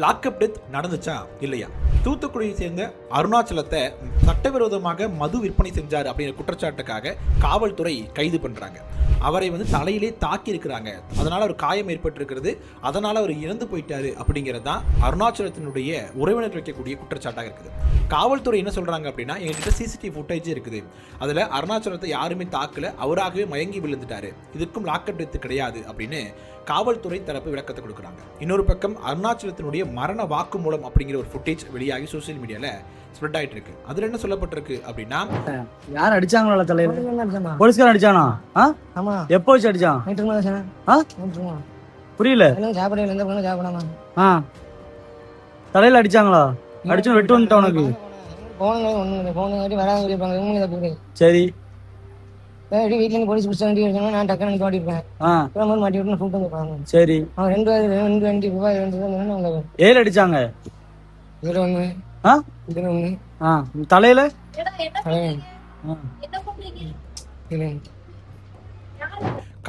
Lockup death நடந்துச்சா இல்லையா? தூத்துக்குடியை சேர்ந்த அருணாச்சலத்தை சட்டவிரோதமாக மது விற்பனை செஞ்சார் அப்படிங்கிற குற்றச்சாட்டுக்காக காவல்துறை கைது பண்றாங்க. அவரை தலையிலே தாக்கி இருக்கிறாங்க. அதனால ஒரு காயம் ஏற்பட்டிருக்கிறது. அதனால அவர் இறந்து போயிட்டாரு அப்படிங்கிறது தான் அருணாச்சலத்தினுடைய உறவினர் வைக்கக்கூடிய குற்றச்சாட்டாக இருக்குது. காவல்துறை என்ன சொல்றாங்க அப்படின்னா, எங்ககிட்ட சிசிடிவி ஃபுட்டேஜ் இருக்குது, அதுல அருணாச்சலத்தை யாருமே தாக்கல, அவராகவே மயங்கி விழுந்துட்டாரு, இதுக்கும் லாக்அப் டெத் கிடையாது அப்படின்னு காவல்துறை தரப்பு விளக்கத்தை கொடுக்குறாங்க. இன்னொரு பக்கம் அருணாச்சலத்தினுடைய மரண வாக்குமூலம் அப்படிங்கிற ஒரு ஃபுட்டேஜ் வெளியாகி சோசியல் மீடியால ஸ்ப்ரெட் ஆயிட்டு இருக்கு. அதுல என்ன சொல்லப்பட்டிருக்கு அப்படின்னா, யார் அடிச்சாங்களா தலையில? போலீஸ்கார அடிச்சானா? ஆமா. எப்போ வச்சு அடிச்சான்? புரியல. தலையில அடிச்சாங்களா? அடிச்சு வெட்டு வந்துட்டா உனக்கு? சரி. வீட்டுல இருந்து போலீஸ் பிடிச்ச வண்டி இருக்கணும், நான் டக்குனு மாட்டிருப்பேன். மாட்டி விட்டு கூப்பிட்டு வந்துருப்பாங்க. சரி. அவன் ரெண்டு வண்டி ரூபாய் ஏழு அடிச்சாங்க. இதுல ஒண்ணு, இதுல ஒண்ணு. தலையில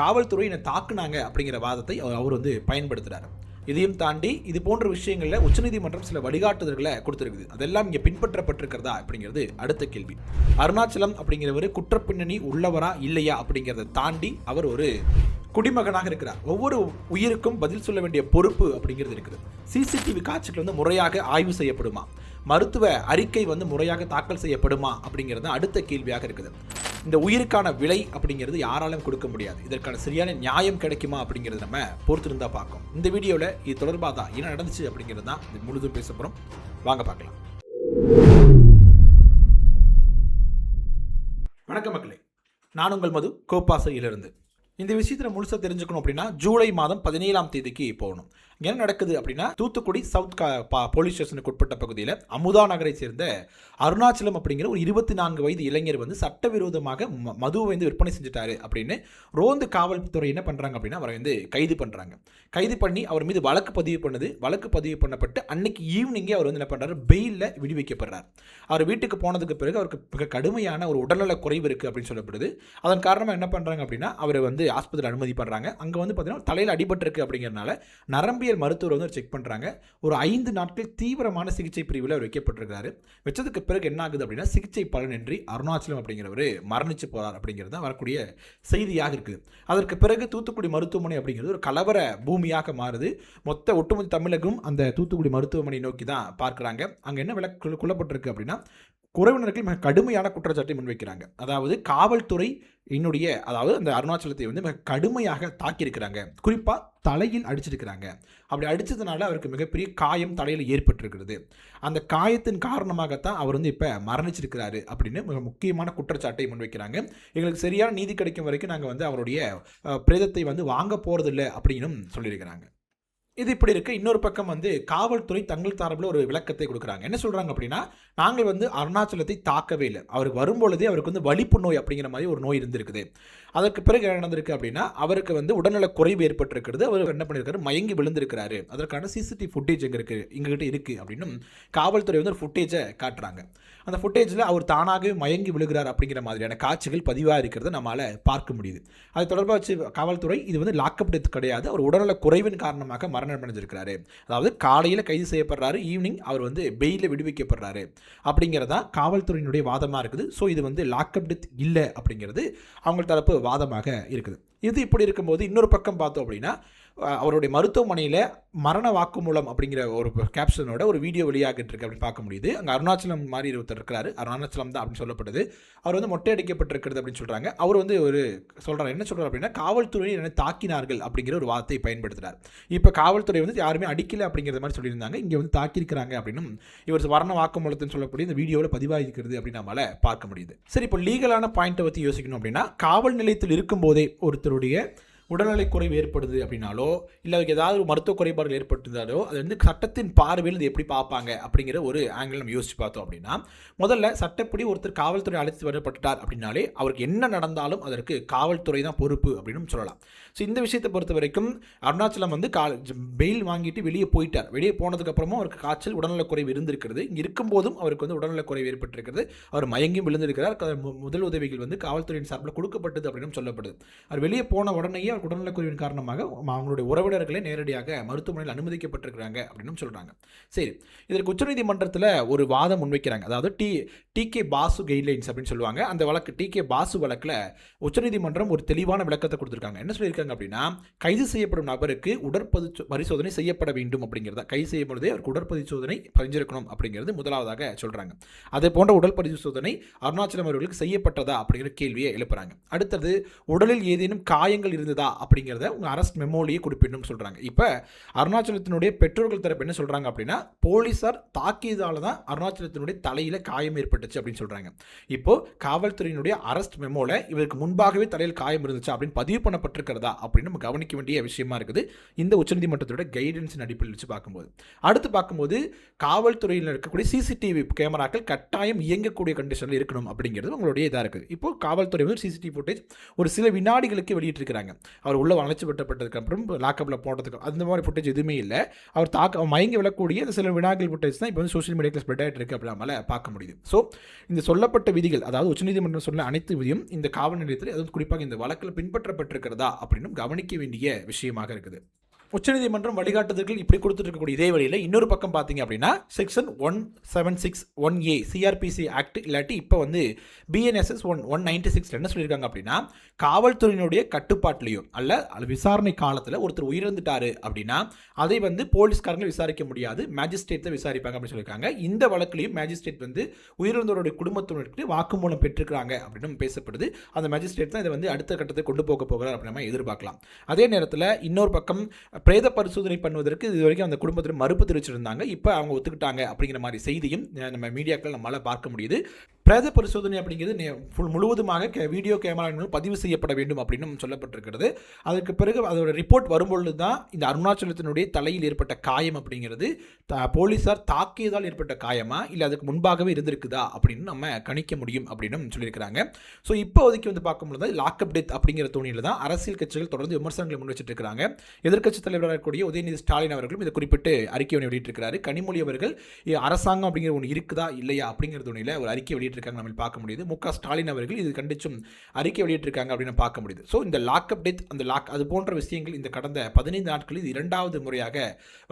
காவல்துறை என்ன தாக்குனாங்க அப்படிங்கிற வாதத்தை அவர் பயன்படுத்துறாரு. இதையும் தாண்டி இது போன்ற விஷயங்களில் உச்சநீதிமன்றம் சில வழிகாட்டுதல்களை கொடுத்துருக்குது. அதெல்லாம் இங்கே பின்பற்றப்பட்டிருக்கிறதா அப்படிங்கிறது அடுத்த கேள்வி. அருணாச்சலம் அப்படிங்கிறவர் குற்றப்பின்னணி உள்ளவரா இல்லையா அப்படிங்கிறத தாண்டி அவர் ஒரு குடிமகனாக இருக்கிறார். ஒவ்வொரு உயிருக்கும் பதில் சொல்ல வேண்டிய பொறுப்பு அப்படிங்கிறது இருக்குது. சிசிடிவி காட்சிகள் முறையாக ஆய்வு செய்யப்படுமா, மருத்துவ அறிக்கை முறையாக தாக்கல் செய்யப்படுமா அப்படிங்கிறது அடுத்த கேள்வியாக இருக்குது. இந்த உயிருக்கான விலை அப்படிங்கிறது யாராலும் கொடுக்க முடியாது. இதற்கான சரியான நியாயம் கிடைக்குமா அப்படிங்கிறது நம்ம பொறுத்திருந்தா பார்க்கும். இந்த வீடியோவில் இது தொடர்பாக தான் என்ன நடந்துச்சு அப்படிங்கிறது தான் இது முழுதும் பேச போகிறோம். வாங்க பார்க்கலாம். வணக்கம் மக்களே, நான் உங்கள் மது கோப்பாசையிலிருந்து. இந்த விஷயத்தில் முழுசாக தெரிஞ்சுக்கணும் அப்படின்னா ஜூலை மாதம் 17ஆம் தேதிக்கு போகணும். என்ன நடக்குது அப்படின்னா, தூத்துக்குடி சவுத் போலீஸ் ஸ்டேஷனுக்கு உட்பட்ட பகுதியில் அமுதா நகரை சேர்ந்த அருணாச்சலம் அப்படிங்கிற ஒரு 24 வயது இளைஞர் சட்டவிரோதமாக மதுவை விற்பனை செஞ்சுட்டாரு அப்படின்னு ரோந்து காவல்துறை என்ன பண்ணுறாங்க அப்படின்னா அவரை கைது பண்ணுறாங்க. கைது பண்ணி அவர் மீது வழக்கு பதிவு பண்ணுது. வழக்கு பதிவு பண்ணப்பட்டு அன்னைக்கு ஈவினிங்கே அவர் என்ன பண்ணுறாரு, பெயிலில் விடுவிக்கப்படுறார். அவர் வீட்டுக்கு போனதுக்கு பிறகு அவருக்கு மிக கடுமையான ஒரு உடல்நல குறைவு இருக்குது அப்படின்னு சொல்லப்படுது. அதன் காரணமாக என்ன பண்ணுறாங்க அப்படின்னா அவர் ஆஸ்பத்திரியில் அனுமதி பண்ணுறாங்க. அங்கே பார்த்தீங்கன்னா தலையில் அடிபட்டிருக்கு அப்படிங்கிறதுனால நரம்பியல் மருத்துவர் செக் பண்ணுறாங்க. ஒரு 5 நாட்கள் தீவிரமான சிகிச்சை பிரிவில் அவர் வைக்கப்பட்டிருக்கிறாரு. வச்சதுக்கு பிறகு என்ன ஆகுது அப்படின்னா, சிகிச்சை பலனின்றி அருணாச்சலம் அப்படிங்கிறவர் மரணிச்சு போகிறார் அப்படிங்கிறது தான் வரக்கூடிய செய்தியாக இருக்குது. அதற்கு பிறகு தூத்துக்குடி மருத்துவமனை அப்படிங்கிறது ஒரு கலவர பூமியாக மாறுது. ஒட்டுமொத்த தமிழகம் அந்த தூத்துக்குடி மருத்துவமனை நோக்கி தான் பார்க்குறாங்க. அங்கே என்ன விளக்கு கொள்ளப்பட்டிருக்கு அப்படின்னா, உறவினர்கள் மிக கடுமையான குற்றச்சாட்டை முன்வைக்கிறாங்க. அதாவது காவல்துறை அதாவது அந்த அருணாச்சலத்தை மிக கடுமையாக தாக்கியிருக்கிறாங்க. குறிப்பாக தலையில் அடிச்சிருக்கிறாங்க. அப்படி அடித்ததுனால அவருக்கு மிகப்பெரிய காயம் தலையில் ஏற்பட்டிருக்கிறது. அந்த காயத்தின் காரணமாகத்தான் அவர் இப்போ மரணிச்சிருக்கிறாரு அப்படின்னு மிக முக்கியமான குற்றச்சாட்டை முன்வைக்கிறாங்க. எங்களுக்கு சரியான நீதி கிடைக்கும் வரைக்கும் நாங்கள் அவருடைய பிரேதத்தை வாங்க போகிறதில்லை அப்படின்னும் சொல்லியிருக்கிறாங்க. இது இப்படி இருக்கு. இன்னொரு பக்கம் காவல்துறை தங்கள் தரப்பில் ஒரு விளக்கத்தை கொடுக்குறாங்க. என்ன சொல்றாங்க அப்படின்னா, நாங்கள் அருணாச்சலத்தை தாக்கவே இல்லை. அவருக்கு வரும்பொழுதே அவருக்கு வலிப்பு நோய் அப்படிங்கிற மாதிரி ஒரு நோய் இருந்திருக்குது. அதற்கு பிறகு என்ன நடந்திருக்கு அப்படின்னா, அவருக்கு உடல்நல குறைவு ஏற்பட்டிருக்கிறது. அவர் என்ன பண்ணியிருக்காரு, மயங்கி விழுந்திருக்கிறாரு. அதற்கான சிசிடிவி ஃபுட்டேஜ் எங்ககிட்ட இருக்குது அப்படின்னு காவல்துறை ஒரு ஃபுட்டேஜை காட்டுறாங்க. அந்த ஃபுட்டேஜில் அவர் தானாகவே மயங்கி விழுகிறார் அப்படிங்கிற மாதிரியான காட்சிகள் பதிவாக இருக்கிறத நம்மளால் பார்க்க முடியுது. அது தொடர்பாக வச்சு காவல்துறை இது லாக்அப் டெத் கிடையாது, அவர் உடல்நல குறைவின் காரணமாக மரணம் அடைஞ்சிருக்கிறாரு. அதாவது காலையில் கைது செய்யப்படுறாரு, ஈவினிங் அவர் பெயிலில் விடுவிக்கப்படுறாரு அப்படிங்கிறதா காவல்துறையினுடைய வாதமாக இருக்குது. ஸோ இது லாக்அப் டெத் இல்லை அப்படிங்கிறது அவங்க தரப்பு வாதமாக இருக்குது. இது இப்படி இருக்கும்போது இன்னொரு பக்கம் பார்த்தோம் அப்படின்னா, அவருடைய மருத்துவமனையில் மரண வாக்குமூலம் அப்படிங்கிற ஒரு கேப்ஷனோட ஒரு வீடியோ வெளியாகிட்டு இருக்கு அப்படின்னு பார்க்க முடியுது. அங்கே அருணாச்சலம் மாதிரி ஒருத்தர் இருக்கிறாரு, அருணாச்சலம் தான் அப்படின்னு சொல்லப்படுது. அவர் மொட்டை அடிக்கப்பட்டிருக்கிறது அப்படின்னு சொல்கிறாங்க. அவர் ஒரு சொல்கிறார், என்ன சொல்கிறார் அப்படின்னா, காவல்துறையை என்ன தாக்கினார்கள் அப்படிங்கிற ஒரு வார்த்தையை பயன்படுத்துகிறார். இப்போ காவல்துறை யாருமே அடிக்கலை அப்படிங்கிற மாதிரி சொல்லியிருந்தாங்க, இங்கே தாக்கியிருக்கிறாங்க அப்படின்னு இவர் மரண வாக்குமூலத்தின்னு சொல்லக்கூடிய இந்த வீடியோவில் பதிவாகிருக்கிறது அப்படின்னு நம்மளால் பார்க்க முடியுது. சரி, இப்போ லீகலான பாயிண்ட்டை பற்றி யோசிக்கணும் அப்படின்னா, காவல் நிலையத்தில் இருக்கும்போதே ஒருத்தருடைய உடல்நலை குறைவு ஏற்படுது அப்படின்னாலோ இல்லை ஏதாவது ஒரு மருத்துவ குறைபாடுகள் ஏற்பட்டிருந்தாலோ அது சட்டத்தின் பார்வையில் இது எப்படி பார்ப்பாங்க அப்படிங்கிற ஒரு ஆங்கிள் நம்ம யோசிச்சு பார்த்தோம் அப்படின்னா, முதல்ல சட்டப்படி ஒருத்தர் காவல்துறை அழைத்து வரப்பட்டார் அப்படின்னாலே அவருக்கு என்ன நடந்தாலும் அதற்கு காவல்துறை தான் பொறுப்பு அப்படின்னு சொல்லலாம். ஸோ இந்த விஷயத்தை பொறுத்த வரைக்கும் அருணாச்சலம் பெயில் வாங்கிட்டு வெளியே போயிட்டார். வெளியே போனதுக்கப்புறமும் அவருக்கு காய்ச்சல் உடல்நல குறைவு இருந்திருக்கிறது. இங்கே இருக்கும்போதும் அவருக்கு உடல்நல குறைவு ஏற்பட்டிருக்கிறது. அவர் மயங்கியும் விழுந்திருக்கிறார். முதல் உதவிகள் காவல்துறையின் சார்பில் கொடுக்கப்பட்டது அப்படின்னு சொல்லப்படுது. அவர் வெளியே போன உடனேயே அவர்களுக்கு உடல்நலக்குறைவின் காரணமாக அவங்களுடைய உறவினர்களே நேரடியாக மருத்துவமனையில் அனுமதிக்கப்பட்டிருக்கிறாங்க அப்படின்னு சொல்கிறாங்க. சரி, இதற்கு உச்சநீதிமன்றத்தில் ஒரு வாதம் முன்வைக்கிறாங்க. அதாவது டிகே பாசு கைட்லைன்ஸ் அப்படின்னு சொல்லுவாங்க. அந்த வழக்கு டிகே பாசு வழக்கில் உச்சநீதிமன்றம் ஒரு தெளிவான விளக்கத்தை கொடுத்துருக்காங்க. என்ன சொல்லியிருக்காங்க அப்படின்னா, கைது செய்யப்படும் நபருக்கு பரிசோதனை செய்யப்பட வேண்டும் அப்படிங்கிறதா. கைது செய்யும் பொழுதே அவருக்கு உடற்பரிசோதனை பரிஞ்சிருக்கணும் அப்படிங்கிறது முதலாவதாக சொல்கிறாங்க. அதே போன்ற உடல் பரிசோதனை அருணாச்சலம் அவர்களுக்கு செய்யப்பட்டதா அப்படிங்கிற கேள்வியை எழுப்புறாங்க. அடுத்தது, உடலில் ஏதேனும் காயங்கள் இருந்ததா அப்படிங்கிறத உங்கள் அரெஸ்ட் மெமோலியை குறிப்பிடணும்னு சொல்கிறாங்க. இப்போ அருணாச்சலத்தினுடைய பெற்றோர்கள் தரப்பு என்ன சொல்கிறாங்க அப்படின்னா, போலீஸார் தாக்கியதால் தான் அருணாச்சலத்தினுடைய தலையில் காயம் ஏற்பட்டுச்சு அப்படின்னு சொல்கிறாங்க. இப்போ காவல்துறையினுடைய அரெஸ்ட் மெமோவில் இவருக்கு முன்பாகவே தலையில் காயம் இருந்துச்சு அப்படின்னு பதிவு பண்ணப்பட்டிருக்கிறதா அப்படின்னு நம்ம கவனிக்க வேண்டிய விஷயமா இருக்குது இந்த உச்சநீதிமன்றத்தோட கைடன்ஸின் அடிப்படையில் வச்சு பார்க்கும்போது. அடுத்து பார்க்கும்போது, காவல்துறையில் இருக்கக்கூடிய சிசிடிவி கேமராக்கள் கட்டாயம் இயங்கக்கூடிய கண்டிஷனில் இருக்கணும் அப்படிங்கிறது உங்களுடைய இதாக இருக்குது. இப்போ காவல்துறை வந்து சிசிடிவி ஃபுட்டேஜ் ஒரு சில வினாடிகளுக்கு வெளியிட்டிருக்கிறாங்க. அவர் உள்ள வளைச்சு விட்டப்பட்டதுக்கு அப்புறம் லாக்கப்பில் போட்டதுக்கு அந்த மாதிரி ஃபுட்டேஜ் எதுவுமே இல்லை. அவர் மயங்கி விழக்கூடிய அந்த சில வினாடிகள் ஃபுட்டேஜ் தான் இப்போ வந்து சோஷியல் மீடியாவில் ஸ்ப்ரெட் ஆகிட்டு இருக்கு அப்படின்னால பார்க்க முடியுது. ஸோ இந்த சொல்லப்பட்ட விதிகள், அதாவது உச்சநீதிமன்றம் சொன்ன அனைத்து விதியும் இந்த காவல் நிலையத்தில் அதுவும் குறிப்பாக இந்த வழக்கில் பின்பற்றப்பட்டிருக்கிறதா அப்படின்னு கவனிக்க வேண்டிய விஷயமாக இருக்குது. உச்சநீதிமன்றம் வழிகாட்டுதல்கள் இப்படி கொடுத்துட்டு இருக்கக்கூடிய இதே வழியில் இன்னொரு பக்கம் பார்த்தீங்க அப்படின்னா, செக்ஷன் 176(1)A சிஆர்பிசி ஆக்ட் இல்லாட்டி இப்போ வந்து பிஎன்எஸ்எஸ் 196 என்ன சொல்லியிருக்காங்க அப்படின்னா, காவல்துறையினுடைய கட்டுப்பாட்டிலையோ அல்ல விசாரணை காலத்தில் ஒருத்தர் உயிரிழந்துட்டாரு அப்படின்னா அதை வந்து போலீஸ்காரங்க விசாரிக்க முடியாது, மேஜிஸ்ட்ரேட் தான் விசாரிப்பாங்க அப்படின்னு சொல்லியிருக்காங்க. இந்த வழக்கிலையும் மேஜிஸ்ட்ரேட் வந்து உயிரிழந்தவருடைய குடும்பத்தினருக்கு வாக்குமூலம் பெற்றிருக்கிறாங்க அப்படின்னு பேசப்படுது. அந்த மேஜிஸ்ட்ரேட் தான் இதை வந்து அடுத்த கட்டத்தை கொண்டு போக போகிறார் அப்படின்னு நம்ம எதிர்பார்க்கலாம். அதே நேரத்தில் இன்னொரு பக்கம் பிரேத பரிசோதனை பண்ணுவதற்கு இது வரைக்கும் அந்த குடும்பத்தில் மறுப்பு தெரிவிச்சிருந்தாங்க. இப்போ அவங்க ஒத்துக்கிட்டாங்க அப்படிங்கிற மாதிரி செய்தியும் நம்ம மீடியாக்கள் நம்மளால் பார்க்க முடியுது. பிரேத பரிசோதனை அப்படிங்கிறது முழுவதுமாக வீடியோ கேமரா பதிவு செய்யப்பட வேண்டும் அப்படின்னு சொல்லப்பட்டிருக்கிறது. அதுக்கு பிறகு அதோட ரிப்போர்ட் வரும்பொழுது தான் இந்த அருணாச்சலத்தினுடைய தலையில் ஏற்பட்ட காயம் அப்படிங்கிறது போலீஸார் தாக்கியதால் ஏற்பட்ட காயமா இல்லை அதுக்கு முன்பாகவே இருந்திருக்குதா அப்படின்னு நம்ம கணிக்க முடியும் அப்படின்னு சொல்லியிருக்கிறாங்க. ஸோ இப்போதைக்கு வந்து பார்க்கும்பொழுது லாக்அப் டெத் அப்படிங்கிற தோணியில் தான் அரசியல் கட்சிகள் தொடர்ந்து விமர்சனங்களை முன் வச்சுட்டு இருக்காங்க. எதிர்க்கட்சி தலைவராக இருக்கக்கூடிய உதயநிதி ஸ்டாலின் அவர்களும் இதை குறிப்பிட்டு அறிக்கை ஒன்று வெளியிட்டிருக்கிறாரு. கனிமொழி அவர்கள் அரசாங்கம் அப்படிங்கிற ஒன்று இருக்குதா இல்லையா அப்படிங்கிற தோணியில் ஒரு அறிக்கை வெளியிட்டிருக்காங்க, நம்ம பார்க்க முடியுது. முக ஸ்டாலின் அவர்கள் இது கண்டிச்சும் அறிக்கை வெளியிட்டிருக்காங்க அப்படின்னு பார்க்க முடியுது. ஸோ இந்த லாக்அப் டெத் அது போன்ற விஷயங்கள் இந்த கடந்த 15 நாட்களில் இது 2வது முறையாக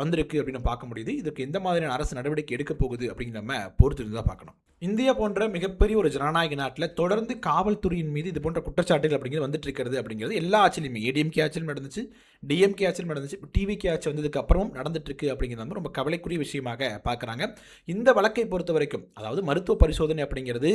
வந்திருக்கு அப்படின்னு பார்க்க முடியுது. இதுக்கு எந்த மாதிரியான அரசு நடவடிக்கை எடுக்க போகுது அப்படிங்கிற நம்ம பொறுத்து தான் பார்க்கணும். இந்தியா போன்ற மிகப்பெரிய ஒரு ஜனநாயக நாட்டில் தொடர்ந்து காவல்துறையின் மீது இது போன்ற குற்றச்சாட்டுகள் அப்படிங்கிறது வந்துட்டு இருக்கிறது அப்படிங்கிறது எல்லா ஆட்சியிலுமே, ஏடிஎம்கே ஆட்சியிலும் நடந்துச்சு, டிஎம்கே ஆட்சியிலும் நடந்துச்சு, டிவிகே ஆட்சி வந்ததுக்கு அப்புறமும் நடந்துட்டு இருக்கு அப்படிங்கிறது ரொம்ப கவலைக்குரிய விஷயமாக பார்க்குறாங்க. இந்த வழக்கை பொறுத்த வரைக்கும், அதாவது மருத்துவ பரிசோதனை அப்படிங்கிறது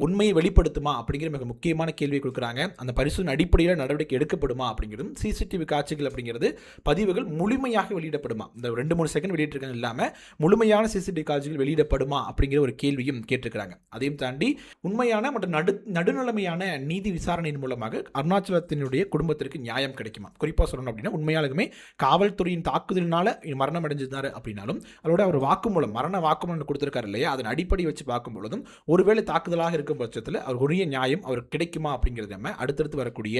உண்மையை வெளிப்படுத்துமா அப்படிங்கிற மிக முக்கியமான கேள்வியை கொடுக்குறாங்க. அந்த பரிசோதனை அடிப்படையில் நடவடிக்கை எடுக்கப்படுமா அப்படிங்கிறதும், சிசிடிவி காட்சிகள் அப்படிங்கிறது பதிவுகள் முழுமையாக வெளியிடப்படுமா, இந்த 2-3 செகண்ட் வெளியிட்டிருக்கிறது இல்லாமல் முழுமையான சிசிடிவி காட்சிகள் வெளியிடப்படுமா அப்படிங்கிற ஒரு கேள்வியும் கேட்டிருக்கிறாங்க. அதையும் தாண்டி உண்மையான மற்றும் நடுநிலைமையான நீதி விசாரணையின் மூலமாக அருணாச்சலத்தினுடைய குடும்பத்திற்கு நியாயம் கிடைக்குமா? குறிப்பாக சொல்லணும் அப்படின்னா, உண்மையாலுமே காவல்துறையின் தாக்குதலினால மரணம் அடைஞ்சிருந்தாரு அப்படின்னாலும் அதோட அவர் வாக்குமூலம், மரண வாக்குமூலம் கொடுத்திருக்காரு இல்லையா, அதன் அடிப்படை வச்சு பார்க்கும் பொழுதும் ஒருவேளை தாக்குதலாக இருக்கும் பட்சத்தில் அவர் உரிய நியாயம் அவருக்கு கிடைக்குமா அப்படிங்கிறது நம்ம அடுத்தடுத்து வரக்கூடிய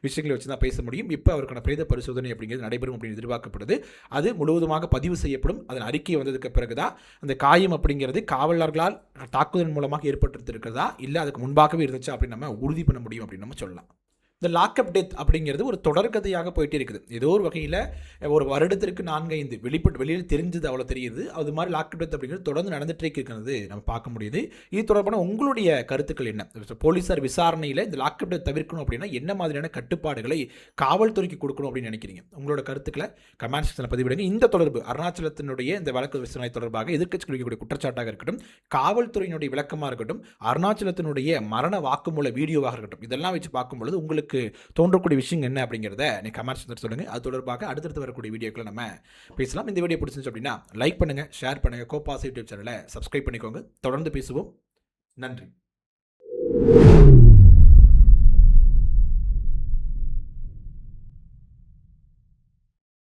விஷயங்களை வச்சு தான் பேச முடியும். இப்போ அவருக்கான பிரேத பரிசோதனை அப்படிங்கிறது நடைபெறும் அப்படின்னு எதிர்பார்க்கப்படுது. அது முழுவதுமாக பதிவு செய்யப்படும். அதன் அறிக்கை வந்ததுக்கு பிறகுதான் அந்த காயம் அப்படிங்கிறது காவலர்களால் தாக்குதல் மூலமாக ஏற்பட்டிருக்கிறதா இல்லை அதுக்கு முன்பாகவே இருந்துச்சு அப்படின்னு நம்ம உறுதி பண்ண முடியும் அப்படின்னு நம்ம சொல்லலாம். இந்த லாக்அப் டெத் அப்படிங்கிறது ஒரு தொடர்கதையாக போயிட்டே இருக்குது. ஏதோ ஒரு வகையில் ஒரு வருடத்திற்கு 4-5 வெளியில் தெரிஞ்சது அவ்வளோ தெரியுது. அது மாதிரி லாக்அப் டெத் அப்படிங்கிறது தொடர்ந்து நடந்துகிட்டே இருக்கிறது நம்ம பார்க்க முடியுது. இது தொடர்பான உங்களுடைய கருத்துக்கள் என்ன? போலீஸார் விசாரணையில் இந்த லாக்அப் டெத் தவிர்க்கணும் அப்படின்னா என்ன மாதிரியான கட்டுப்பாடுகளை காவல்துறைக்கு கொடுக்கணும் அப்படின்னு நினைக்கிறீங்க? உங்களோட கருத்துக்களை கமெண்ட் செக்ஷனில் பதிவிடுங்க. இந்த தொடர்பு அருணாச்சலத்தினுடைய இந்த வழக்கு விசாரணை தொடர்பாக எதிர்க்கட்சி குறிக்கக்கூடிய குற்றச்சாட்டாக இருக்கட்டும், காவல்துறையினுடைய விளக்கமாக இருக்கட்டும், அருணாச்சலத்தினுடைய மரண வாக்குமூல வீடியோவாக இருக்கட்டும், இதெல்லாம் வச்சு பார்க்கும்பொழுது உங்களுக்கு தோன்றக்கூடிய விஷயம் என்ன அப்படிங்கிறத நீ கமெண்ட்ஸ் சொல்லுங்க. அது தொடர்பாக அடுத்தடுத்து வரக்கூடிய வீடியோக்களை நம்ம பேசலாம். இந்த வீடியோ பிடிச்சிருந்துச்சு அப்படின்னா லைக் பண்ணுங்க, ஷேர் பண்ணுங்க, கோபாஸ் யூடியூப் சேனலை சப்ஸ்கிரைப் பண்ணிக்கோங்க. தொடர்ந்து பேசுவோம். நன்றி.